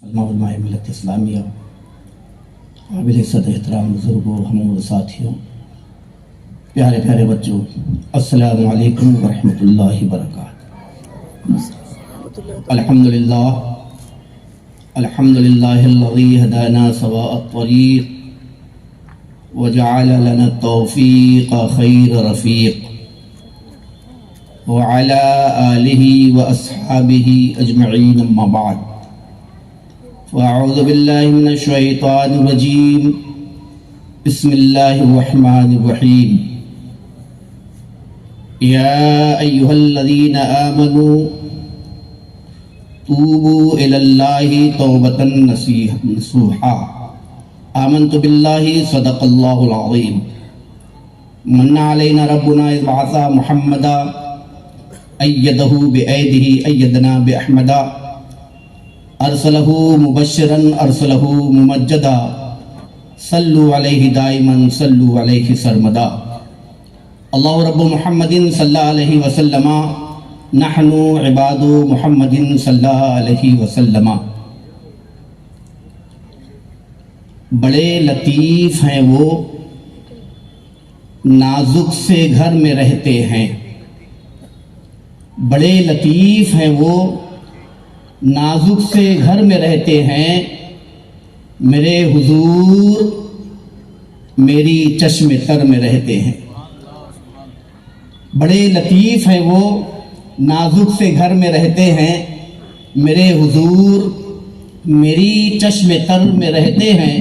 علماء ملت اسلامیہ، قابل عزت احترام بزرگوں، ہموں ساتھیوں، پیارے پیارے بچوں، السلام علیکم ورحمۃ اللہ وبرکاتہ۔ الحمدللہ الذی ہدانا سواء الطریق وجعل لنا التوفیق خیر رفیق وعلى آلہ واصحابہ اجمعین، اما بعد، فاعوذ باللہ من الشیطان الرجیم، بسم اللہ الرحمن الرحیم۔ یا ایہا الذین آمنوا توبوا الی اللہ توبۃ نصوحا۔ آمنت باللہ صدق اللہ العظیم۔ من علینا ربنا اذ بعث محمدا ایدہ بایدہ ایدنا باحمدا، ارسلہ مبشرا ارسلہ ممجدا، صلوا علیہ دائما صلوا علیہ سرمدا۔ اللہ رب محمد صلی اللہ علیہ وسلم، نحن عباد محمد صلی اللہ علیہ وسلم۔ بڑے لطیف ہیں وہ، نازک سے گھر میں رہتے ہیں۔ بڑے لطیف ہیں وہ، نازک سے گھر میں رہتے ہیں۔ میرے حضور میری چشم تر میں رہتے ہیں۔ بڑے لطیف ہیں وہ، نازک سے گھر میں رہتے ہیں۔ میرے حضور میری چشم تر میں رہتے ہیں۔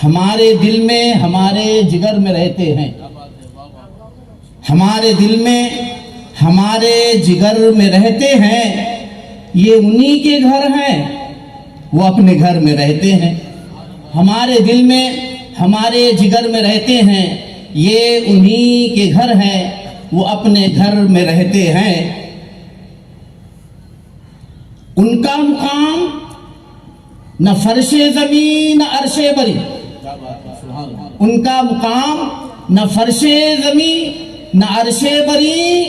ہمارے دل میں، ہمارے جگر میں رہتے ہیں۔ ہمارے دل میں، ہمارے جگر میں رہتے ہیں۔ یہ انہی کے گھر ہیں، وہ اپنے گھر میں رہتے ہیں۔ ہمارے دل میں، ہمارے جگر میں رہتے ہیں۔ یہ انہی کے گھر ہیں، وہ اپنے گھر میں رہتے ہیں۔ ان کا مقام نہ فرش زمین نہ عرش بری۔ ان کا مقام نہ فرش زمین نہ عرش بری،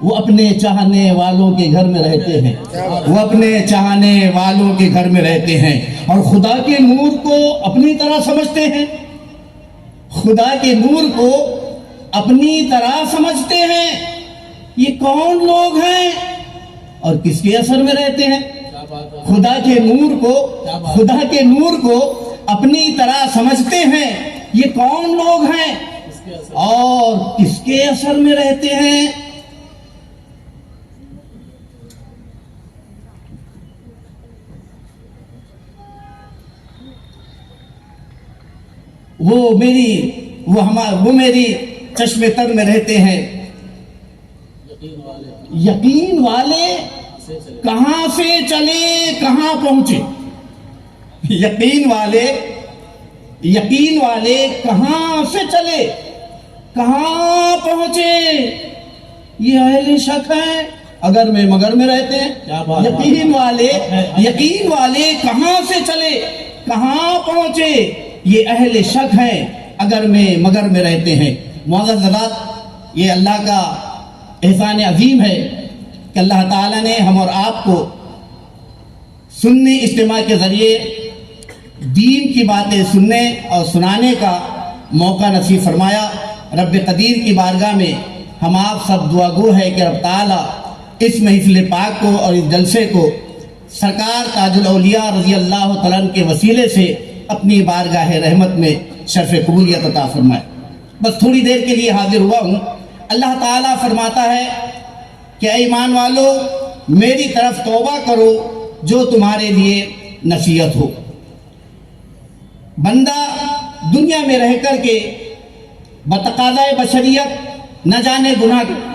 وہ اپنے چاہنے والوں کے گھر میں رہتے ہیں۔ وہ اپنے چاہنے والوں کے گھر میں رہتے ہیں اور خدا کے نور کو اپنی طرح سمجھتے ہیں۔ خدا کے نور کو اپنی طرح سمجھتے ہیں۔ یہ کون لوگ ہیں اور کس کے اثر میں رہتے ہیں؟ خدا کے نور کو اپنی طرح سمجھتے ہیں۔ یہ کون لوگ ہیں اور کس کے اثر میں رہتے ہیں؟ وہ میری چشم تر میں رہتے ہیں۔ یقین والے کہاں سے چلے کہاں پہنچے؟ یقین والے کہاں سے چلے کہاں پہنچے؟ یہ اہل شک ہیں، اگر میں مگر میں رہتے ہیں۔ یقین والے کہاں سے چلے کہاں پہنچے؟ یہ اہل شک ہیں، اگر میں مگر میں رہتے ہیں۔ معزز حضرات، یہ اللہ کا احسان عظیم ہے کہ اللہ تعالیٰ نے ہم اور آپ کو سنی اجتماع کے ذریعے دین کی باتیں سننے اور سنانے کا موقع نصیب فرمایا۔ رب قدیر کی بارگاہ میں ہم آپ سب دعا گو ہے کہ رب تعالیٰ اس محفل پاک کو اور اس جلسے کو سرکار تاج الاولیاء رضی اللہ تعالیٰ عنہ کے وسیلے سے اپنی بارگاہ رحمت میں شرف قبولیت عطا فرمائے۔ بس تھوڑی دیر کے لیے حاضر ہوا ہوں۔ اللہ تعالیٰ فرماتا ہے کہ اے ایمان والو، میری طرف توبہ کرو جو تمہارے لیے نصیحت ہو۔ بندہ دنیا میں رہ کر کے بتقاضۂ بشریت نہ جانے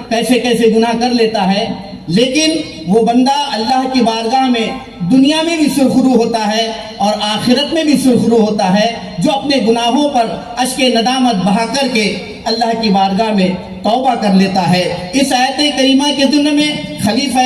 کیسے گناہ کر لیتا ہے، لیکن وہ بندہ اللہ کی بارگاہ میں دنیا میں بھی سرخرو ہوتا ہے اور آخرت میں بھی سرخرو ہوتا ہے، جو اپنے گناہوں پر اشک ندامت بہا کر کے اللہ کی بارگاہ میں توبہ کر لیتا ہے۔ اس آیت کریمہ کے ضمن میں خلیفہ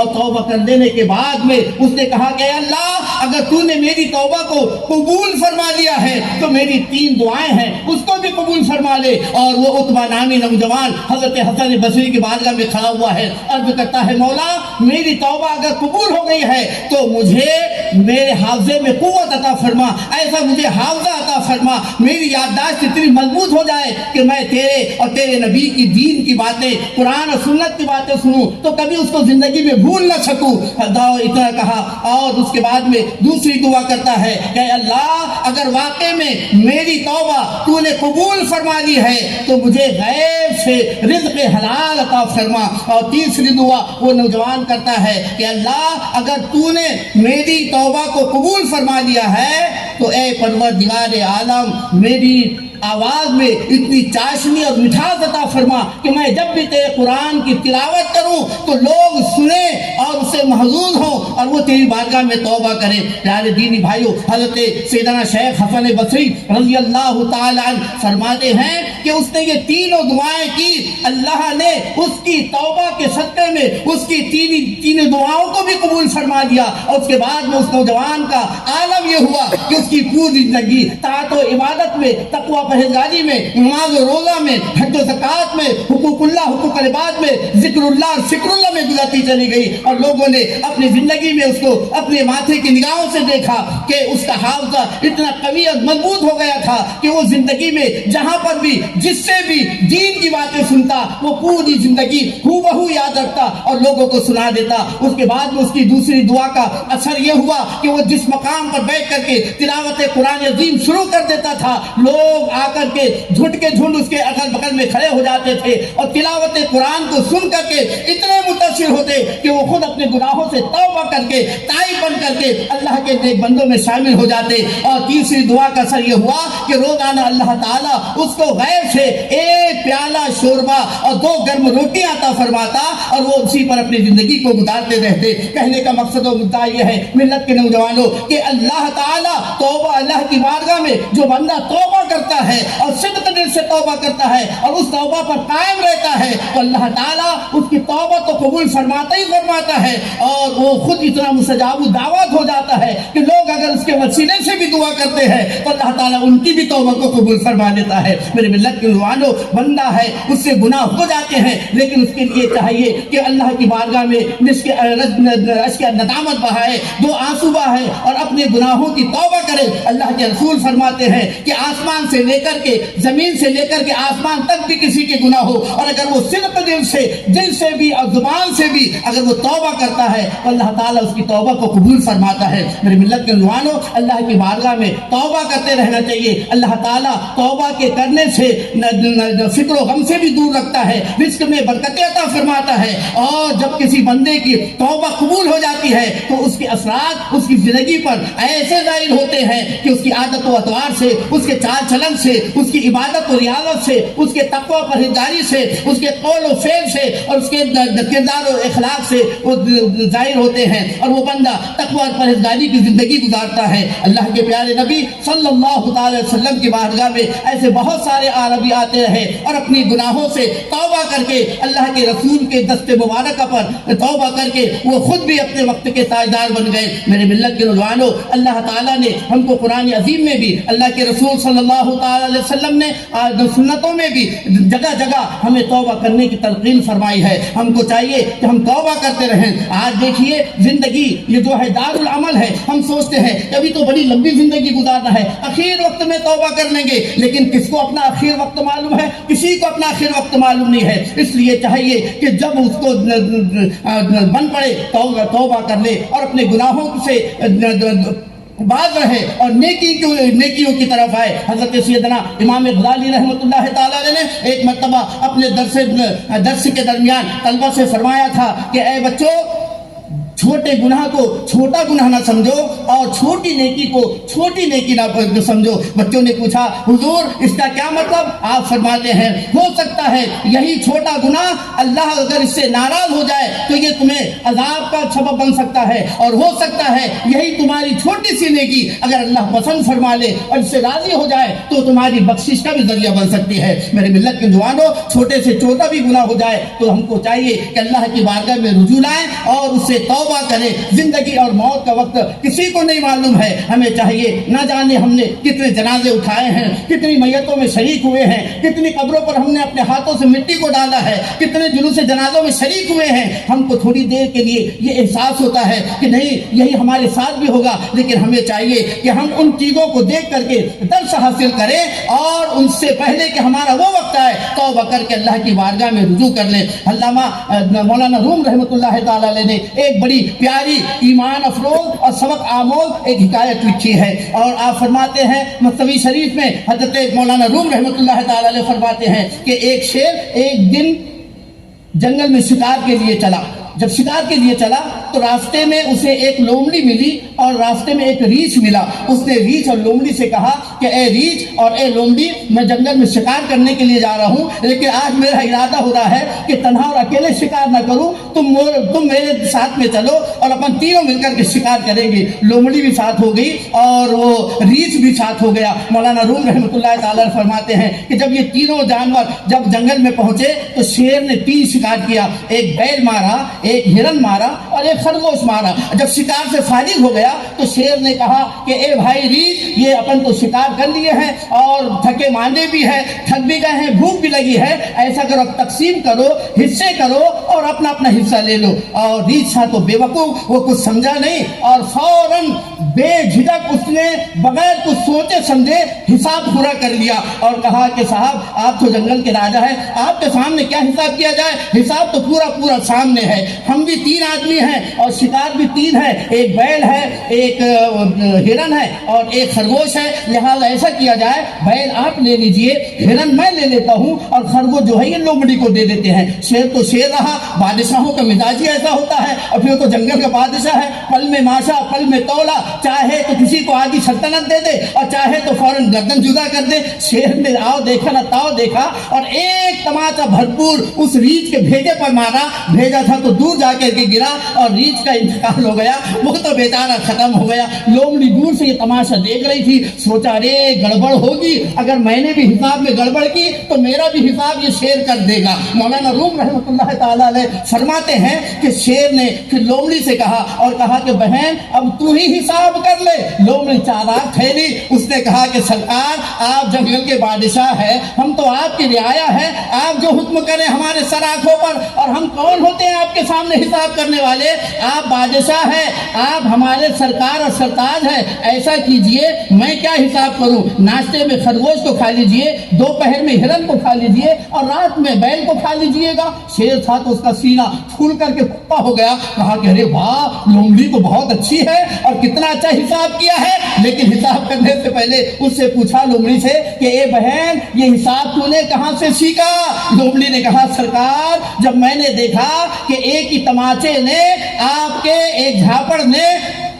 اور توبہ کر لینے کے بعد میں اس نے کہا کہ اللہ اگر تو نے میری توبہ کو قبول فرما لیا ہے تو میری 3 دعائیں ہیں اس کو بھی قبول فرما لے. اور وہ عتبہ نامی نوجوان حضرت حسن بصری کی بارگاہ میں کھڑا ہوا ہے، عرض کرتا ہے مولا میری توبہ اگر قبول ہو گئی ہے تو مجھے میرے حافظے میں قوت عطا فرما، ایسا مجھے حافظہ عطا فرما، میری یادداشت اتنی مضبوط ہو جائے کہ میں تیرے اور تیرے نبی کی دین کی باتیں، قرآن اور سنت کی باتیں سنوں تو کبھی اس کو زندگی میں بھول نہ سکوں. اتنا کہا اور اس کے بعد میں دوسری دعا کرتا ہے کہ اللہ اگر واقع میں میری توبہ تو نے قبول فرما لی ہے تو مجھے غیب سے رزق حلال عطا فرما. اور تیسری دعا وہ نوجوان کرتا ہے کہ اللہ اگر تو نے میری توبہ کو قبول فرما لیا ہے تو اے پروردگار عالم میری آواز میں اتنی چاشنی اور مٹھاس عطا فرما کہ میں جب بھی تیرے قرآن کی تلاوت کروں تو لوگ سنیں اور اسے محظوظ ہوں اور وہ تیری بارگاہ میں توبہ کریں. پیارے دینی بھائیوں، حضرت سیدنا شیخ حسن بصری رضی اللہ تعالی عنہ فرماتے ہیں کہ اس نے یہ تینوں دعائیں کی، اللہ نے اس کی توبہ کے صدقے میں اس کی تینوں دعاؤں کو بھی قبول فرما دیا. اور اس کے بعد میں اس نوجوان کا عالم یہ ہوا کہ اس کی پوری زندگی طاعت و عبادت میں، تقوی پرہیزگاری میں، نماز و روزہ میں، حج و زکوٰۃ میں، حقوق اللہ حقوق العباد میں، ذکر اللہ اور فکر اللہ میں گزرتی چلی گئی. اور لوگوں نے اپنی زندگی میں اس کو اپنے ماتھے کی نگاہوں سے دیکھا کہ اس کا حافظہ اتنا قوی اور مضبوط ہو گیا تھا کہ وہ زندگی میں جہاں پر بھی جس سے بھی دین کی باتیں سنتا وہ پوری زندگی ہو بہو یاد رکھتا اور لوگوں کو سنا دیتا. اس کے بعد میں اس کی دوسری دعا کا اثر یہ ہوا کہ وہ جس مقام پر بیٹھ کر کے تلاوت قرآن عظیم شروع کر دیتا تھا لوگ آ کر کے جھٹ کے جھنڈ اس کے اگل بغل میں کھڑے ہو جاتے تھے اور تلاوت قرآن کو سن کر کے اتنے متاثر ہوتے کہ وہ خود اپنے گناہوں سے توبہ کر کے تائب بن کر کے اللہ کے نیک بندوں میں شامل ہو جاتے. اور تیسری دعا کا اثر یہ ہوا کہ روزانہ اللہ تعالیٰ اس کو غیب سے 1 پیالہ شوربہ اور 2 گرم روٹیاں عطا فرماتا اور وہ اسی پر اپنی زندگی کو گزارتے رہتے. کہنے کا مقصد و مدعا یہ ہے ملت کے نوجوانوں کہ اللہ تعالیٰ توبہ، اللہ کی بارگاہ میں جو بندہ توبہ کرتا ہے اور صدق دل سے توبہ کرتا ہے اور اس توبہ پر قائم رہتا ہے تو اللہ تعالیٰ اس کی توبہ تو قبول فرماتا ہی فرماتا ہے اور وہ خود اتنا مستجاب الدعوات ہو جاتا ہے کہ لوگ اگر اس کے وسیلے سے بھی دعا کرتے ہیں تو اللہ تعالیٰ ان کی بھی توبہ کو قبول فرما دیتا ہے. میرے ملت کے نوجوانوں، بندہ ہے اس سے گناہ ہو جاتے ہیں لیکن اس کے لیے چاہیے کہ اللہ کی بارگاہ میں ندامت بہائے، 2 آنسو بہائے اور اپنے گناہوں کی توبہ کرے. اللہ کے رسول فرماتے ہیں کہ آسمان سے لے کر کے زمین سے لے کر کے آسمان تک بھی کسی کے گناہ ہو اور اگر وہ صدق دل سے بھی اور زبان سے بھی اگر وہ توبہ کرتا ہے تو اللہ تعالیٰ اس کی توبہ کو قبول فرماتا ہے. میرے ملت کے نوجوانوں، اللہ کی بارگاہ میں توبہ کرتے رہنا چاہیے. اللہ تعالیٰ توبہ کے کرنے سے فکر و غم سے بھی دور رکھتا ہے، رزق میں برکتیں عطا فرماتا ہے. اور جب کسی بندے کی توبہ قبول ہو جاتی ہے تو اس کے اثرات اس کی زندگی پر ایسے ظاہر ہوتے ہیں کہ اس کی عادت و اطوار سے، اس کے چال چلن سے، اس کی عبادت و ریاضت سے، اس کے تقوی پرہیزگاری سے، اس کے قول و فعل سے اور اس کے کردار و اخلاق سے وہ ظاہر ہوتے ہیں اور وہ بندہ تقوی اور پرہیزگاری کی زندگی گزارتا ہے. اللہ کے پیارے نبی صلی اللہ تعالی وسلم کی بارگاہ میں ایسے بہت سارے عربی آتے رہے اور اپنی گناہوں سے توبہ کر کے اللہ کے رسول کے دست مبارکہ پر توبہ کر کے وہ خود بھی اپنے وقت کے تاجدار بن گئے. میرے ملت کے نوجوانوں، اللہ تعالیٰ نے ہم کو قرآن عظیم میں بھی، اللہ کے رسول صلی اللہ تعالی علیہ وسلم نے سنتوں میں بھی جگہ جگہ ہمیں توبہ کرنے کی تلقین فرمائی ہے. ہم کو چاہیے کہ ہم توبہ کرتے رہیں. آج دیکھیے زندگی یہ جو ہے دار العمل ہے. ہم سوچتے ہیں کہ ابھی تو بڑی لمبی زندگی گزارنا ہے، اخیر وقت میں توبہ کر لیں گے، لیکن کس کو اپنا اخیر وقت معلوم ہے؟ کسی کو اپنا اخیر وقت معلوم نہیں ہے. اس لیے چاہیے کہ جب اس کو بن پڑے توبہ کر لے اور اپنے گناہوں سے باز رہے اور نیکیوں کی طرف آئے. حضرت سیدنا امام غزالی رحمۃ اللہ تعالی علیہ نے ایک مرتبہ اپنے درس کے درمیان طلبہ سے فرمایا تھا کہ اے بچوں، چھوٹے گناہ کو چھوٹا گناہ نہ سمجھو اور چھوٹی نیکی کو چھوٹی نیکی نہ سمجھو. بچوں نے پوچھا حضور اس کا کیا مطلب؟ آپ فرماتے ہیں ہو سکتا ہے یہی چھوٹا گناہ اللہ اگر اس سے ناراض ہو جائے تو یہ تمہیں عذاب کا سبب بن سکتا ہے اور ہو سکتا ہے یہی تمہاری چھوٹی سی جینے کی اگر اللہ پسند فرما لے اور اس سے راضی ہو جائے تو تمہاری بخشش کا بھی ذریعہ بن سکتی ہے۔ میرے ملت کے جوانوں، چھوٹے سے چھوٹا بھی گناہ ہو جائے تو ہم کو چاہیے کہ اللہ کی بارگاہ میں رجوع لائیں اور اس سے توبہ کریں۔ زندگی اور موت کا وقت کسی کو نہیں معلوم ہے، ہمیں چاہیے نہ جانے ہم نے کتنے جنازے اٹھائے ہیں، کتنی میتوں میں شریک ہوئے ہیں، کتنی قبروں پر ہم نے اپنے ہاتھوں سے مٹی کو ڈالا ہے، کتنے جلوس جنازوں میں شریک ہوئے ہیں۔ ہم کو تھوڑی دیر کے لیے یہ احساس ہوتا ہے کہ نہیں یہی ہمارے ساتھ بھی ہوگا، لیکن ہمیں چاہیے کہ ہم ان چیزوں کو دیکھ کر کے درس حاصل کریں اور ان سے پہلے کہ ہمارا وہ وقت آئے توبہ کر کے اللہ کی بارگاہ میں رجوع کر لیں۔ علامہ مولانا روم رحمۃ اللہ تعالی علیہ نے ایک بڑی پیاری ایمان افروز اور سبق آموز ایک حکایت لکھی ہے اور آپ فرماتے ہیں مثنوی شریف میں حضرت مولانا روم رحمۃ اللہ تعالی علیہ فرماتے ہیں کہ ایک شیر ایک دن جنگل میں شکار کے لیے چلا۔ جب شکار کے لیے چلا تو راستے میں اسے ایک لومڑی ملی اور راستے میں ایک ریچھ ملا۔ اس نے ریچھ اور لومڑی سے کہا کہ اے ریچھ اور اے لومڑی، میں جنگل میں شکار کرنے کے لیے جا رہا ہوں، لیکن آج میرا ارادہ ہو رہا ہے کہ تنہا اور اکیلے شکار نہ کروں، تم میرے ساتھ میں چلو اور اپن تینوں مل کر کے شکار کریں گے۔ لومڑی بھی ساتھ ہو گئی اور وہ ریچھ بھی ساتھ ہو گیا۔ مولانا روم رحمۃ اللہ تعالی فرماتے ہیں کہ جب یہ تینوں جانور جب جنگل میں پہنچے تو شیر نے 3 شکار کیا، ایک بیل مارا، ایک ہرن مارا اور ایک خرگوش مارا۔ جب شکار سے فارغ ہو گیا تو شیر نے کہا کہ اے بھائی ریچھ، یہ اپن تو شکار کر لیے ہیں اور تھکے ماندے بھی ہیں، تھک بھی گئے ہیں، بھوک بھی لگی ہے، ایسا کرو تقسیم کرو، حصے کرو اور اپنا اپنا حصہ لے لو۔ اور ریچھ تھا تو بے وقوف، وہ کچھ سمجھا نہیں اور فوراً بے جھجک اس نے بغیر کچھ سوچے سمجھے حساب پورا کر لیا اور کہا کہ صاحب آپ تو جنگل کے راجا ہیں، آپ کے سامنے کیا حساب کیا جائے، حساب تو پورا سامنے ہے۔ ہم بھی 3 آدمی ہیں اور شکار بھی 3 ہے، ایک بیل ہے، ایک ہرن ہے اور ایک خرگوش ہے، لہٰذا ایسا کیا جائے بیل آپ لے لیجئے، ہرن میں لے لیتا ہوں اور خرگوش جو ہے یہ لومڑی کو دے دیتے ہیں۔ شیر تو شیر رہا، بادشاہوں کا مزاج ہی ایسا ہوتا ہے اور پھر تو جنگل کا بادشاہ ہے، پل میں ماشا پل میں تولا، چاہے تو کسی کو آدھی سلطنت دے دے اور چاہے تو فوراً گردن جدا کر دے۔ شیر نے آؤ دیکھا نہ تاؤ دیکھا اور ایک تماچا بھرپور اس ریچھ کے بھیجے پر مارا، بھیجا تھا تو دور جا کر کے گرا اور ریچھ کا انتقال ہو گیا، وہ تو بیچارہ ختم ہو گیا۔ لومڑی دور سے یہ تماشا دیکھ رہی تھی، سوچا رے گڑبڑ ہوگی، اگر میں نے بھی حساب میں گڑبڑ کی تو میرا بھی حساب یہ شیر کر دے گا۔ مولانا روم رحمۃ اللہ تعالی علیہ فرماتے ہیں کہ شیر نے پھر لومڑی سے کہا اور کہا کہ بہن اب تو ہی حساب کر لے۔ لومڑی چالاک ٹھہری، اس نے کہا کہ سرکار آپ جنگل کے بادشاہ ہیں، ہم تو آپ کی رعایا ہیں، آپ جو حکم کریں ہمارے سر آنکھوں پر، اور ہم کون ہوتے ہیں آپ کے سامنے حساب کرنے والے؟ آپ بادشاہ ہیں، آپ ہمارے سرکار اور سرتاج ہیں، ایسا کیجئے میں کیا حساب کروں، ناشتے میں خرگوش کو کھا لیجئے، دوپہر میں ہرن کو کھا لیجئے اور رات میں بیل کو کھا لیجئے گا۔ شیر تھا تو اس کا سینہ پھول کر کے پپا ہو گیا، کہا کہ ارے واہ لومڑی تو بہت اچھی ہے اور کتنا اچھا حساب کیا ہے، لیکن حساب کرنے سے پہلے اس سے پوچھا لومڑی سے کہ اے بہن یہ حساب تو نے کہاں سے سیکھا؟ لومڑی نے کہا سرکار جب میں نے دیکھا کہ ایک ہی تماچے نے آپ کے ایک جھاپڑ نے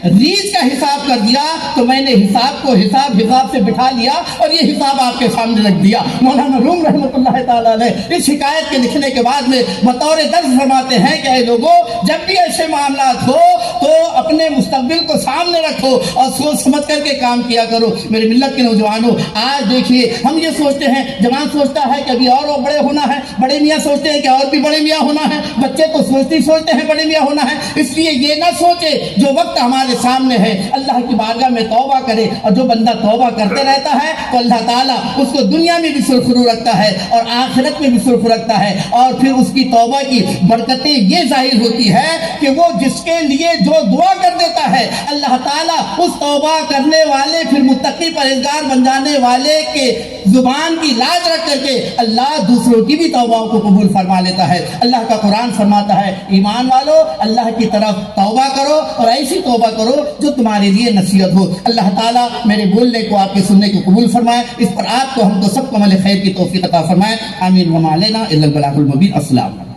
ریچھ کا حساب کر دیا تو میں نے حساب کو حساب سے بٹھا لیا اور یہ حساب آپ کے سامنے رکھ دیا۔ مولانا روم رحمۃ اللہ تعالیٰ علیہ اس حکایت کے لکھنے کے بعد میں بطور درس فرماتے ہیں کہ اے لوگوں جب بھی ایسے معاملات ہو تو اپنے مستقبل کو سامنے رکھو اور سوچ سمجھ کر کے کام کیا کرو۔ میرے ملت کے نوجوانوں آج دیکھیے ہم یہ سوچتے ہیں، جوان سوچتا ہے کہ ابھی اور بڑے ہونا ہے، بڑے میاں سوچتے ہیں کہ اور بھی بڑے میاں ہونا ہے، بچے تو سوچتے ہیں بڑے میاں ہونا ہے، اس لیے یہ نہ سوچے جو وقت ہمارے سامنے ہے اللہ کی بارگاہ میں توبہ کرے، اور جو بندہ توبہ کرتے رہتا ہے تو اللہ تعالیٰ اس کو دنیا میں بھی سرخرو رکھتا ہے اور آخرت میں بھی سرخرو رکھتا ہے، اور پھر اس کی توبہ کی برکتیں یہ ظاہر ہوتی ہے کہ وہ جس کے لیے جو دعا کر دیتا ہے اللہ تعالیٰ اس توبہ کرنے والے پھر متقی پرہیزگار بن جانے والے کے زبان کی لاج رکھ کر کے اللہ دوسروں کی بھی توبہ کو قبول فرما لیتا ہے۔ اللہ کا قرآن فرماتا ہے ایمان والو اللہ کی طرف توبہ کرو اور ایسی توبہ کرو جو تمہارے لیے نصیحت ہو۔ اللہ تعالیٰ میرے بولنے کو آپ کے سننے کو قبول فرمائے، اس پر آپ کو ہم کو سب کو عمل خیر کی توفیق عطا فرمائے، آمین وما علینا الا البلاغ المبین۔ السلام علیکم۔